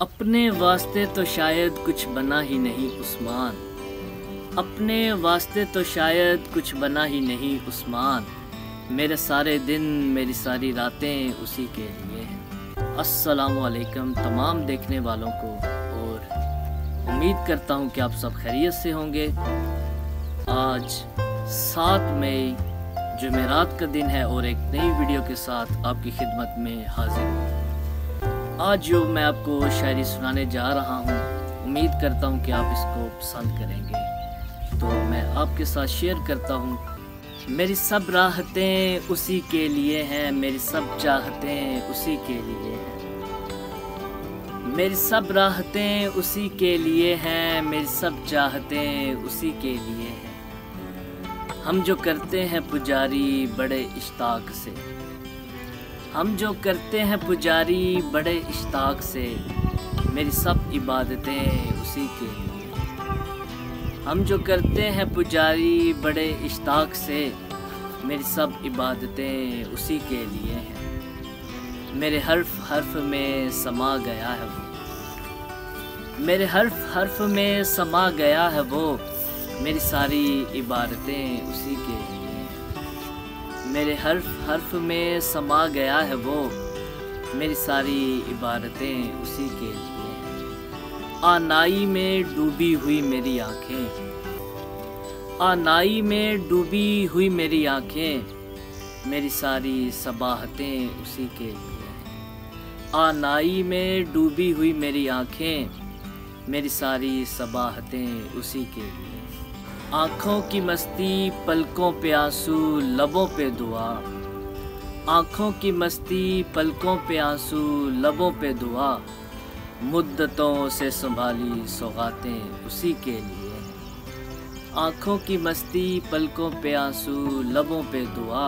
अपने वास्ते तो शायद कुछ बना ही नहीं उस्मान, अपने वास्ते तो शायद कुछ बना ही नहीं उस्मान, मेरे सारे दिन मेरी सारी रातें उसी के लिए हैं। अस्सलामु अलैकुम तमाम देखने वालों को, और उम्मीद करता हूँ कि आप सब खैरियत से होंगे। आज 7 मई जुमेरात का दिन है और एक नई वीडियो के साथ आपकी खिदमत में हाजिर हूँ। आज जो मैं आपको शायरी सुनाने जा रहा हूँ, उम्मीद करता हूँ कि आप इसको पसंद करेंगे। तो मैं आपके साथ शेयर करता हूँ। मेरी सब राहतें उसी के लिए हैं, मेरी सब चाहतें उसी के लिए हैं, मेरी सब राहतें उसी के लिए हैं, मेरी सब चाहतें उसी के लिए हैं। हम जो करते हैं पुजारी बड़े इश्ताक से, हम जो करते हैं पुजारी बड़े इश्ताक से, मेरी सब इबादतें उसी के लिए। हम जो करते हैं पुजारी बड़े इश्ताक से, मेरी सब इबादतें उसी के लिए हैं। मेरे हर्फ हर्फ में समा गया है वो, मेरे हर्फ हर्फ में समा गया है वो, मेरी सारी इबादतें उसी के लिए। मेरे हर्फ हर्फ में समा गया है वो, मेरी सारी इबादतें उसी के लिए। आनाई में डूबी हुई मेरी आँखें, आनाई में डूबी हुई मेरी आँखें, मेरी सारी सबाहतें उसी के लिए। आनाई में डूबी हुई मेरी आँखें, मेरी सारी सबाहतें उसी के लिए। आँखों की मस्ती पलकों पे आंसू लबों पे दुआ, आँखों की मस्ती पलकों पे आंसू लबों पे दुआ, मुद्दतों से संभाली सौगातें उसी के लिए। आँखों की मस्ती पलकों पे आंसू लबों पे दुआ,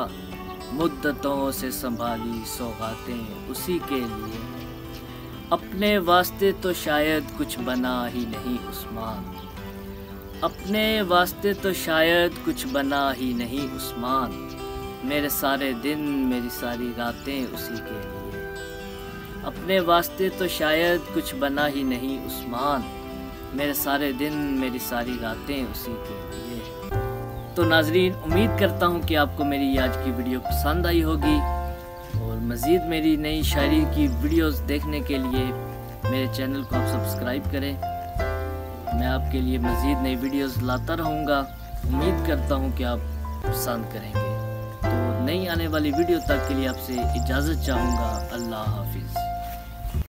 मुद्दतों से संभाली सौगातें उसी के लिए। अपने वास्ते तो शायद कुछ बना ही नहीं उस्मान, अपने वास्ते तो शायद कुछ बना ही नहीं उस्मान, मेरे सारे दिन मेरी सारी रातें उसी के लिए। अपने वास्ते तो शायद कुछ बना ही नहीं उस्मान, मेरे सारे दिन मेरी सारी रातें उसी के लिए। तो नाजरीन, उम्मीद करता हूँ कि आपको मेरी आज की वीडियो पसंद आई होगी, और मज़ीद मेरी नई शायरी की वीडियोस देखने के लिए मेरे चैनल को आप सब्सक्राइब करें। मैं आपके लिए मज़ीद नई वीडियोस लाता रहूँगा। उम्मीद करता हूँ कि आप पसंद करेंगे। तो नई आने वाली वीडियो तक के लिए आपसे इजाज़त चाहूँगा। अल्लाह हाफिज़।